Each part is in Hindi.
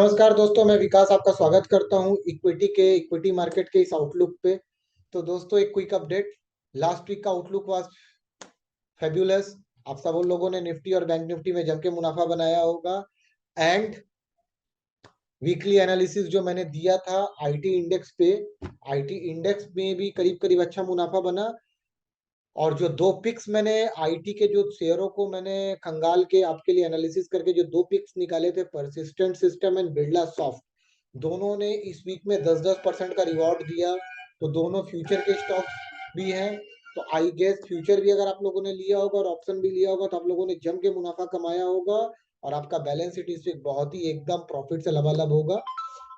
नमस्कार दोस्तों, मैं विकास आपका स्वागत करता हूं इक्विटी मार्केट के इस आउटलुक पे। तो दोस्तों, एक क्विक अपडेट। लास्ट वीक का आउटलुक वाज फेब्यूलस। आप सब उन लोगों ने निफ्टी और बैंक निफ्टी में जम के मुनाफा बनाया होगा। एंड वीकली एनालिसिस जो मैंने दिया था आईटी इंडेक्स पे, आईटी इंडेक्स में भी करीब करीब अच्छा मुनाफा बना। और जो दो पिक्स मैंने आईटी के जो शेयरों को मैंने खंगाल के आपके लिए एनालिसिस करके जो दो पिक्स निकाले थे, persistent system and Birla soft, दोनों ने इस वीक में 10-10% का रिवॉर्ड दिया। तो दोनों फ्यूचर के स्टॉक्स भी हैं। तो आई गेस फ्यूचर भी अगर आप लोगों ने लिया होगा और ऑप्शन भी लिया होगा तो आप लोगों ने जम के मुनाफा कमाया होगा। और आपका बैलेंस शीट इस वीक बहुत ही एकदम प्रॉफिट से लबालब होगा।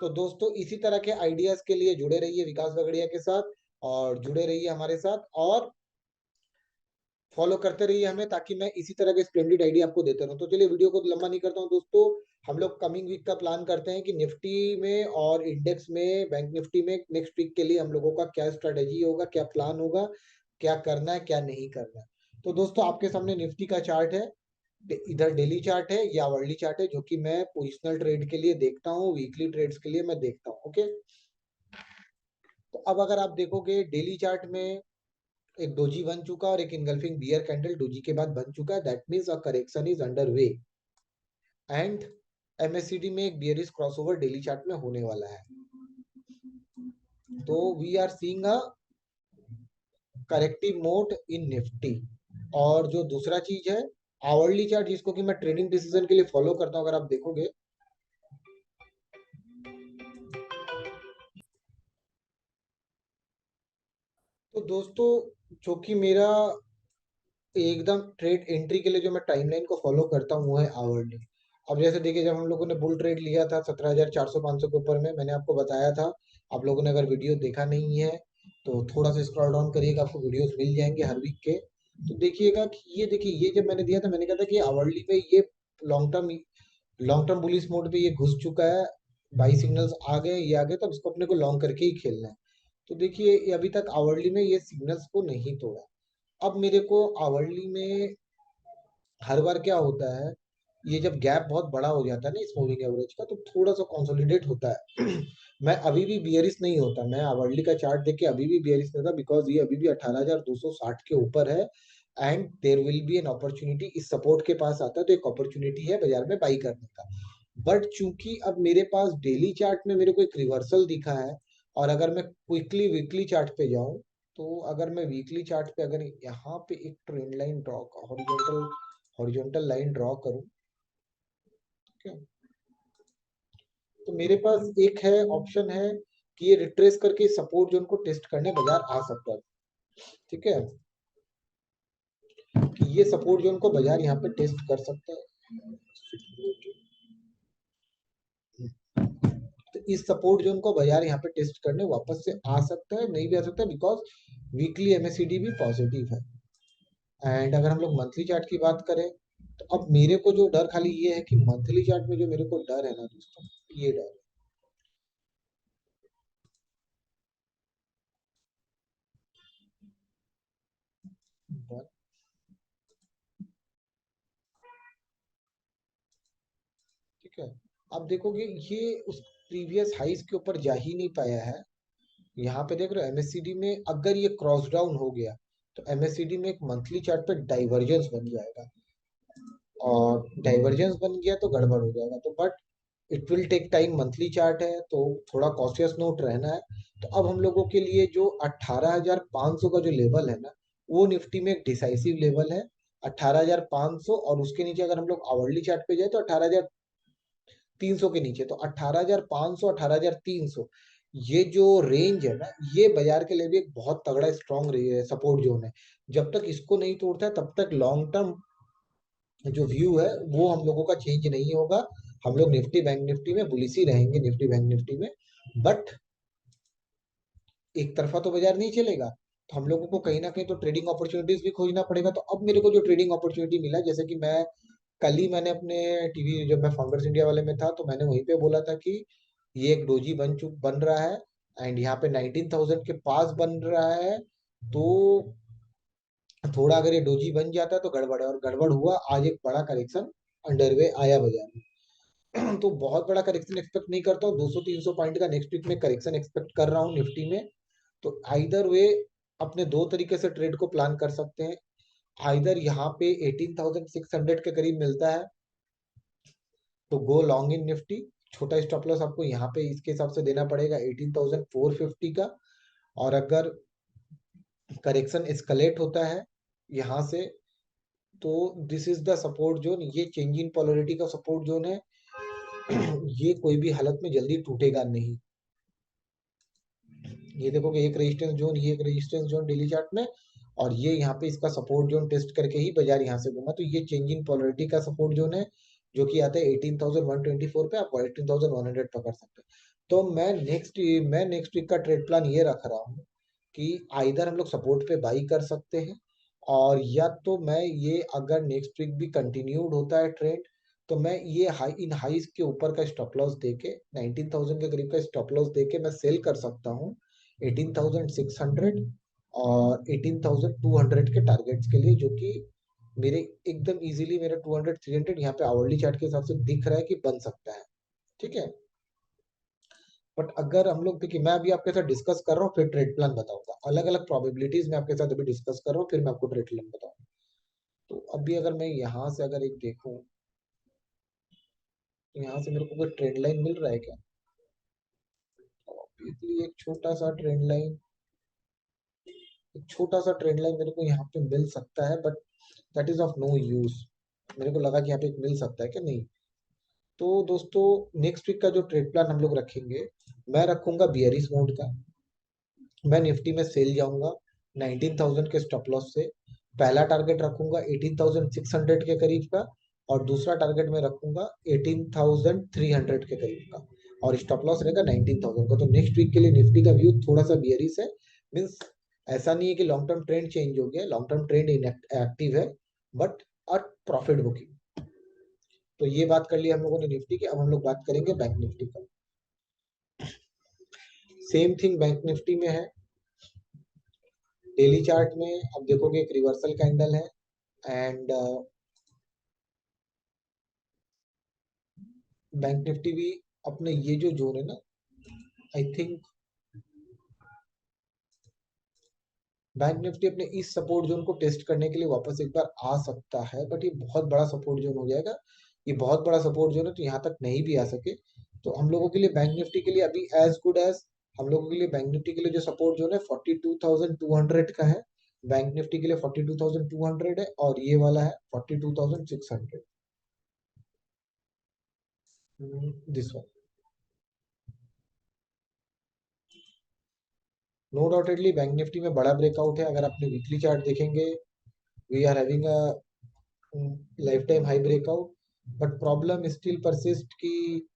तो दोस्तों, इसी तरह के आइडियाज के लिए जुड़े रहिए विकास बगड़िया के साथ, और जुड़े रहिए हमारे साथ, और फॉलो करते रहिए हमें, ताकि मैं इसी तरह के स्प्लेंडेड आइडिया आपको देता रहूं। तो चलिए, वीडियो को लंबा नहीं करता हूं दोस्तों। हम लोग कमिंग वीक का प्लान करते हैं कि निफ्टी में और इंडेक्स में, बैंक निफ्टी में नेक्स्ट वीक के लिए हम लोगों का क्या स्ट्रेटेजी होगा, क्या प्लान होगा, क्या करना है क्या नहीं करना है। तो दोस्तों, आपके सामने निफ्टी का चार्ट है। इधर डेली चार्ट है या वर्ली चार्ट है, जो कि मैं पोजिशनल ट्रेड के लिए देखता हूँ, वीकली ट्रेड्स के लिए मैं देखता हूँ। ओके। तो अब अगर आप देखोगे डेली चार्ट में, एक डोजी बन चुका और एक इनगल्फिंग बियर कैंडल डोजी के बाद बन चुका है। That means a correction is under way. And MSCD में एक बियरिश क्रॉसओवर डेली चार्ट में होने वाला है। तो we are seeing a corrective mode in Nifty. और जो दूसरा चीज है, आवरली चार्ट, जिसको कि मैं ट्रेडिंग डिसीजन के लिए फॉलो करता हूं, अगर आप देखोगे तो दोस्तों, जो कि मेरा एकदम ट्रेड एंट्री के लिए जो मैं टाइमलाइन को फॉलो करता हूँ वो है आवरली। अब जैसे देखिए, जब हम लोगों ने बुल ट्रेड लिया था 17,400-500 के ऊपर में, मैंने आपको बताया था। आप लोगों ने अगर वीडियो देखा नहीं है तो थोड़ा सा स्क्रॉल डाउन करिएगा, आपको वीडियोस मिल जाएंगे हर वीक के। तो देखिएगा कि ये देखिए, ये जब मैंने दिया था, मैंने कहा था कि आवरली पे ये long term long term bullish mode पे ये घुस चुका है। बाई सिग्नल्स आ गए, ये आ गए, तो अब इसको अपने को लॉन्ग करके ही खेलना है। तो देखिए, ये अभी तक आवरली में ये सिग्नल्स को नहीं तोड़ा। अब मेरे को आवरली में हर बार क्या होता है, ये जब गैप बहुत बड़ा हो जाता है ना इस मूविंग एवरेज का, तो थोड़ा सा कंसोलिडेट होता है। मैं अभी भी बियरिश नहीं होता, मैं आवरली का चार्ट देख के अभी भी बियरिश नहीं होता, बिकॉज ये अभी भी 18,260 के ऊपर है। And there will be an opportunity, इस सपोर्ट के पास आता है तो एक अपॉर्चुनिटी है बाजार में बाई करने का। बट चूंकि अब मेरे पास डेली चार्ट में मेरे को एक रिवर्सल दिखा है, और अगर मैं क्विकली वीकली चार्ट पे जाऊं, तो अगर मैं वीकली चार्ट पे अगर यहाँ पे एक trend line draw, horizontal horizontal line draw करूं, ठीक है, तो मेरे पास एक है ऑप्शन है कि ये रिट्रेस करके सपोर्ट जोन को टेस्ट करने बाजार आ सकता है। ठीक है, कि ये सपोर्ट जोन को बाजार यहाँ पे टेस्ट कर सकता है। तो इस सपोर्ट जोन को बाजार यहाँ पे टेस्ट करने वापस से आ सकता है, नहीं भी आ सकता है, बिकॉज वीकली एमएससीडी भी पॉजिटिव है। एंड अगर हम लोग मंथली चार्ट की बात करें, तो अब मेरे को जो डर खाली ये है कि मंथली चार्ट में जो मेरे को डर है ना दोस्तों, ये डर है। ठीक है, आप देखोगे ये उस प्रीवियस हाइस के ऊपर जा ही नहीं पाया है। यहाँ पे देख रहे हो एमएससीडी में अगर ये क्रॉस डाउन हो गया, तो एमएससीडी में एक मंथली चार्ट पे डाइवर्जेंस बन जाएगा। और डाइवर्जेंस बन गया तो गड़बड़ हो जाएगा। तो but it will take time, monthly chart है तो थोड़ा कॉशियस नोट रहना है। तो अब हम लोगों के लिए जो 18,500 का जो लेवल है ना, वो निफ्टी में एक डिसाइसिव लेवल है। 18,500, और उसके नीचे अगर हम लोग आवरली चार्ट पे जाए तो 18,300 के नीचे। तो 18,500, 18,300, ये जो रेंज है ना, ये बाजार के लिए भी एक बहुत तगड़ा स्ट्रॉन्ग सपोर्ट जोन है। जब तक इसको नहीं तोड़ता है तब तक लॉन्ग टर्म जो व्यू है वो हम लोगों का चेंज नहीं होगा। हम लोग निफ्टी बैंक निफ्टी में बुलिश ही रहेंगे, निफ्टी बैंक निफ्टी में। बट एक तरफा तो बाजार नहीं चलेगा, तो हम लोगों को कहीं ना कहीं तो ट्रेडिंग अपॉर्चुनिटीज भी खोजना पड़ेगा। तो अब मेरे को जो ट्रेडिंग अपॉर्चुनिटी मिला, जैसे कि मैं कल ही मैंने अपने टीवी, जब मैं फाउंडर्स इंडिया वाले में था, तो मैंने वहीं पे बोला था कि ये एक डोजी बन रहा है। एंड यहाँ पे 19,000 के पास बन रहा है। तो थोड़ा अगर ये डोजी बन जाता है तो गड़बड़ है, और गड़बड़ हुआ, आज एक बड़ा करेक्शन अंडरवे आया बाजार में। तो बहुत बड़ा करेक्शन एक्सपेक्ट नहीं करता हूँ, 200-300 पॉइंट का नेक्स्ट वीक में करेक्शन एक्सपेक्ट कर रहा हूँ निफ्टी में। तो आइदर वे अपने दो तरीके से ट्रेड को प्लान कर सकते हैं। आइदर यहाँ पे 18,600 के करीब मिलता है तो गो लॉन्ग इन निफ्टी, छोटा स्टॉप लॉस आपको यहाँ पे इसके हिसाब से देना पड़ेगा 18,450 का। और अगर करेक्शन एस्केलेट होता है यहाँ से, तो this is the support zone, ये चेंज इन पोलरिटी का सपोर्ट जोन है। ये कोई भी हालत में जल्दी टूटेगा नहीं। ये देखोगे एक रेजिस्टेंस जोन, ये एक रेजिस्टेंस जोन डेली चार्ट में, और ये यहाँ पे इसका सपोर्ट जोन टेस्ट करके ही बाजार यहाँ से घूमा। तो ये चेंज इन पोलरिटी का सपोर्ट जोन है जो कि आता है 18,124 पे, आप 18,100 पकड़ सकते हैं। तो मैं नेक्स्ट वीक का ट्रेड प्लान ये रख रहा हूँ कि आइदर हम लोग सपोर्ट पे बाई कर सकते हैं, और या तो मैं ये अगर नेक्स्ट वीक भी कंटिन्यूड होता है ट्रेंड, तो मैं ये इन हाइस के ऊपर का स्टॉप लॉस देके 19,000 के करीब का स्टॉप लॉस देके मैं सेल कर सकता हूँ 18,600 और 18,200 के टारगेट्स के लिए, जो कि मेरे एकदम इजीली मेरा 200-300 यहाँ पे आवरली चार्ट के हिसाब से दिख रहा है कि बन सकता है। ठीक है, बट अगर हम लोग देखिए, मैं अभी आपके साथ डिस्कस कर रहा हूँ फिर ट्रेड प्लान बताऊंगा, अलग अलग प्रोबेबिलिटीज मैं आपके साथ अभी डिस्कस कर रहा हूँ, फिर मैं आपको ट्रेड प्लान बताऊंगा। तो अभी अगर मैं यहाँ से अगर एक देखूं, तो यहाँ से मेरे को कोई ट्रेंड लाइन मिल रहा है क्या? ऑब्वियसली एक छोटा सा ट्रेंड लाइन मेरे को यहाँ पे मिल सकता है, but that is of no use. मेरे को लगा कि यहाँ पे एक मिल सकता है क्या, नहीं। तो दोस्तों, नेक्स्ट वीक का जो ट्रेड प्लान हम लोग रखेंगे, मैं रखूंगा बियरिश मोड का। मैं निफ्टी में सेल जाऊंगा 19,000 के स्टॉप लॉस से। पहला टारगेट रखूंगा 18,600 के करीब का, और दूसरा टारगेट मैं रखूंगा 18,300 के करीब का, और स्टॉप लॉस रहेगा 19,000 का। तो नेक्स्ट वीक के लिए निफ्टी का व्यू थोड़ा सा बियरिश है। मीन्स ऐसा नहीं है कि लॉन्ग टर्म ट्रेंड चेंज हो गया, लॉन्ग टर्म ट्रेंड एक्टिव है, बट अ प्रॉफिट बुकिंग। तो ये बात कर लिया हम लोगों ने निफ्टी की, अब हम लोग बात करेंगे बैंक निफ्टी का। सेम थिंग बैंक निफ्टी में है। डेली चार्ट में आप देखोगे एक रिवर्सल कैंडल है, एंड बैंक निफ्टी भी अपने ये जो जोन है ना, आई थिंक बैंक निफ्टी अपने इस सपोर्ट जोन को टेस्ट करने के लिए वापस एक बार आ सकता है, बट ये बहुत बड़ा सपोर्ट जोन हो जाएगा। ये बहुत बड़ा सपोर्ट जोन है, तो यहाँ तक नहीं भी आ सके, तो हम लोगों के लिए बैंक निफ्टी के लिए अभी एज गुड एज, हम लोगों के लिए बैंक निफ्टी के लिए जो सपोर्ट जोन है 42,200 का है। बैंक निफ्टी के लिए 42,200 है, और ये वाला है 42,600, this one. No doubtedly bank nifty में बड़ा ब्रेकआउट है। अगर आपने वीकली चार्ट देखेंगे, we are having a life time high breakout, but problem still persist की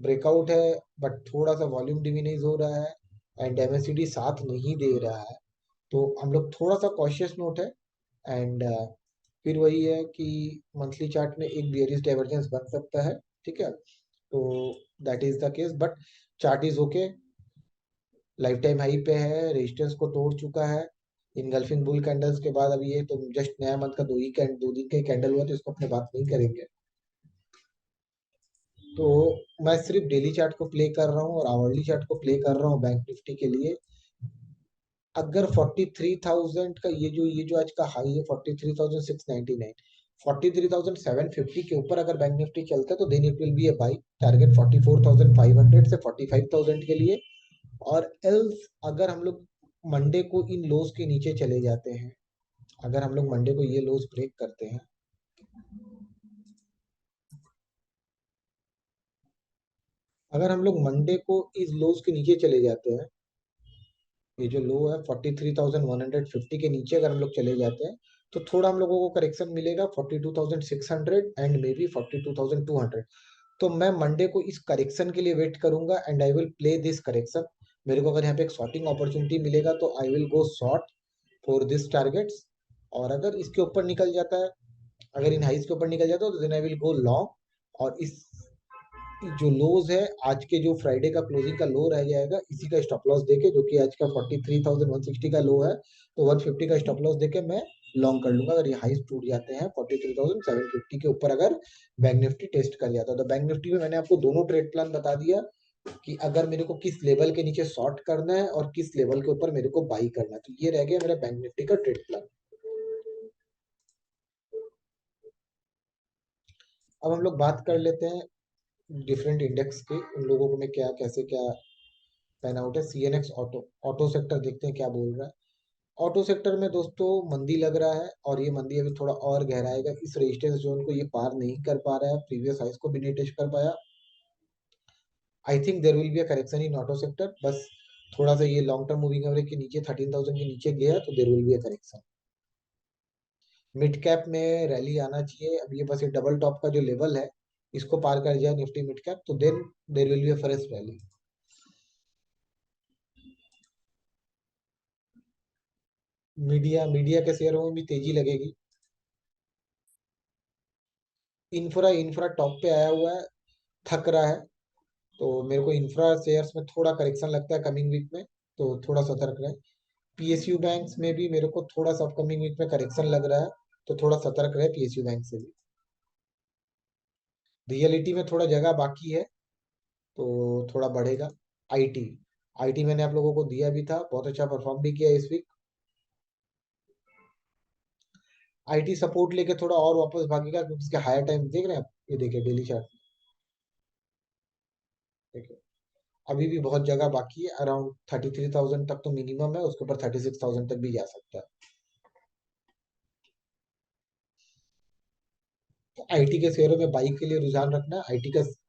ब्रेकआउट है, बट थोड़ा सा वॉल्यूम डिमिनिश हो रहा है, एंड एमएससीडी साथ नहीं दे रहा है। तो हम लोग थोड़ा सा कॉशियस नोट है, एंड फिर वही है कि मंथली चार्ट में एक बियरिश डाइवर्जेंस बन सकता है। ठीक है, तो that is the case, but chart is okay, life time high पे है, रेजिस्टेंस को तोड़ चुका है। इनगल्फिंग बुल कैंडल्स के बाद अभी ये तो जस्ट नया मंथ का 2 दिन का कैंडल हुआ, तो इसको अपने बात नहीं करेंगे। तो मैं सिर्फ डेली चार्ट को प्ले कर रहा हूँ और आवरली चार्ट को प्ले कर रहा हूँ बैंक निफ्टी के लिए। अगर 43,000 का ये जो आज का हाई है 43,699, 43,750 के ऊपर अगर बैंक निफ्टी चलता है, तो then it will be a buy target 44,500 से 45,000 के लिए। और एल्स अगर हम लोग मंडे को इन लोज के नीचे चले जाते हैं, अगर हम लोग मंडे को ये लोज ब्रेक करते हैं, अगर हम लोग मंडे को इस लोज के नीचे चले जाते हैं, ये जो लो है 43,150 के नीचे अगर हम लोग चले जाते हैं, तो थोड़ा हम लोगों को करेक्शन मिलेगा 42,600 एंड मे बी 42,200। तो मैं मंडे को इस करेक्शन के लिए वेट करूंगा, and I will play this correction. मेरे को अगर यहाँ पे एक शॉर्टिंग अपॉर्चुनिटी मिलेगा, तो आई will go short for this targets. और अगर इसके ऊपर निकल जाता है, अगर इन हाइस के ऊपर निकल जाता है, तो then I will go long, और इस जो लोज है आज के, जो फ्राइडे का क्लोजिंग का लो रह जाएगा, इसी का स्टॉप लॉस देके, जो कि आज का 43,160 का लो है, तो 150 का स्टॉप लॉस देके मैं लॉन्ग कर लूंगा अगर ये हाई टूट जाते हैं 43,750 के ऊपर, अगर बैंक निफ्टी टेस्ट कर जाता है। तो बैंक निफ्टी में मैंने आपको दोनों ट्रेड प्लान बता दिया कि अगर मेरे को किस लेवल के नीचे शॉर्ट करना है और किस लेवल के ऊपर मेरे को बाई करना है। तो ये रह गया मेरा बैंक निफ्टी का ट्रेड प्लान। अब हम लोग बात कर लेते हैं डिफरेंट इंडेक्स के, उन लोगों को मैं क्या कैसे क्या पैन आउट है। सीएनएक्स ऑटो, ऑटो सेक्टर देखते हैं क्या बोल रहा है। ऑटो सेक्टर में दोस्तों मंदी लग रहा है, और ये मंदी अभी थोड़ा और गहराएगा। इस रेजिस्टेंस जोन को ये पार नहीं कर पा रहा है, प्रीवियस हाइस को भी नहीं टच कर पाया। I think there will be a correction in auto sector, बस थोड़ा सा ये लॉन्ग टर्म मूविंग एवरेज के नीचे 13,000 के नीचे गया तो there will be a correction. Mid cap में रैली आना चाहिए। अब ये बस ये डबल टॉप का जो लेवल है इसको पार कर जाए निफ्टी मिड कैप, तो then there will be a fresh rally. Media, media के शेयरों में भी तेजी लगेगी। इंफ्रा, इंफ्रा टॉप पे आया हुआ है, थक रहा है, तो मेरे को इंफ्रा शेयर्स में थोड़ा करेक्शन लगता है कमिंग वीक में, तो थोड़ा सतर्क रहे। पीएसयू बैंक्स में भी मेरे को थोड़ा सा अपकमिंग वीक में करेक्शन लग रहा है, तो थोड़ा सतर्क रहे पीएसयू बैंक से भी। रियलिटी में थोड़ा जगह बाकी है, तो थोड़ा बढ़ेगा। आईटी, आईटी मैंने आप लोगों को दिया भी था, बहुत अच्छा परफॉर्म भी किया इस वीक। आईटी सपोर्ट लेके थोड़ा और वापस भागेगा, क्योंकि इसके हायर टाइम देख रहे हैं आप, ये देखिए डेली चार्ट देखिए, अभी भी बहुत जगह बाकी है। अराउंड 33,000 तक तो मिनिमम है, उसके ऊपर 36,000 तक भी जा सकता है। तो आईटी के शेयरों में बाई के लिए रुझान रखना है,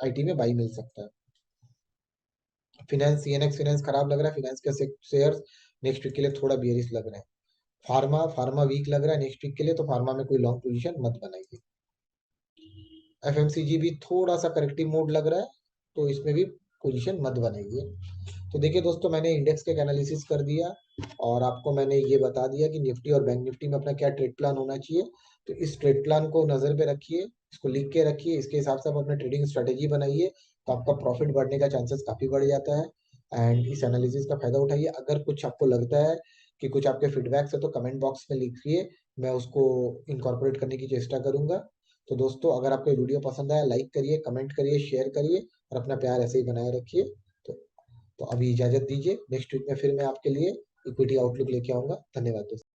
आईटी में बाई मिल सकता है। फिनेंस, सीएनएक्स फिनेंस खराब लग रहा है, फिनेंस के शेयर्स नेक्स्ट वीक के लिए थोड़ा बियरिश लग रहे हैं। फार्मा, फार्मा वीक लग रहा है नेक्स्ट वीक के लिए, तो फार्मा में कोई लॉन्ग पोजीशन मत बनाइए। एफएमसीजी भी थोड़ा सा करेक्टिव मोड लग रहा है, तो इसमें भी पोजीशन मत बनाइए। तो देखिए दोस्तों, मैंने इंडेक्स का एनालिसिस कर दिया, और आपको मैंने ये बता दिया कि निफ्टी और बैंक निफ्टी में अपना क्या ट्रेड प्लान होना चाहिए। तो इस ट्रेड प्लान को नजर पे रखिए, इसको लिख के रखिए, इसके हिसाब से आप अपना ट्रेडिंग स्ट्रेटेजी बनाइए, तो आपका प्रॉफिट बढ़ने का चांसेस काफी बढ़ जाता है। एंड इस एनालिसिस का फायदा उठाइए। अगर कुछ आपको लगता है कि कुछ आपके फीडबैक्स है तो कमेंट बॉक्स में लिखिए, मैं उसको इनकॉर्पोरेट करने की चेष्टा करूंगा। तो दोस्तों, अगर आपको वीडियो पसंद आया, लाइक करिए, कमेंट करिए, शेयर करिए, और अपना प्यार ऐसे ही बनाए रखिए। तो, तो अभी इजाजत दीजिए, नेक्स्ट वीक में फिर मैं आपके लिए इक्विटी आउटलुक लेके आऊंगा। धन्यवाद दोस्तों।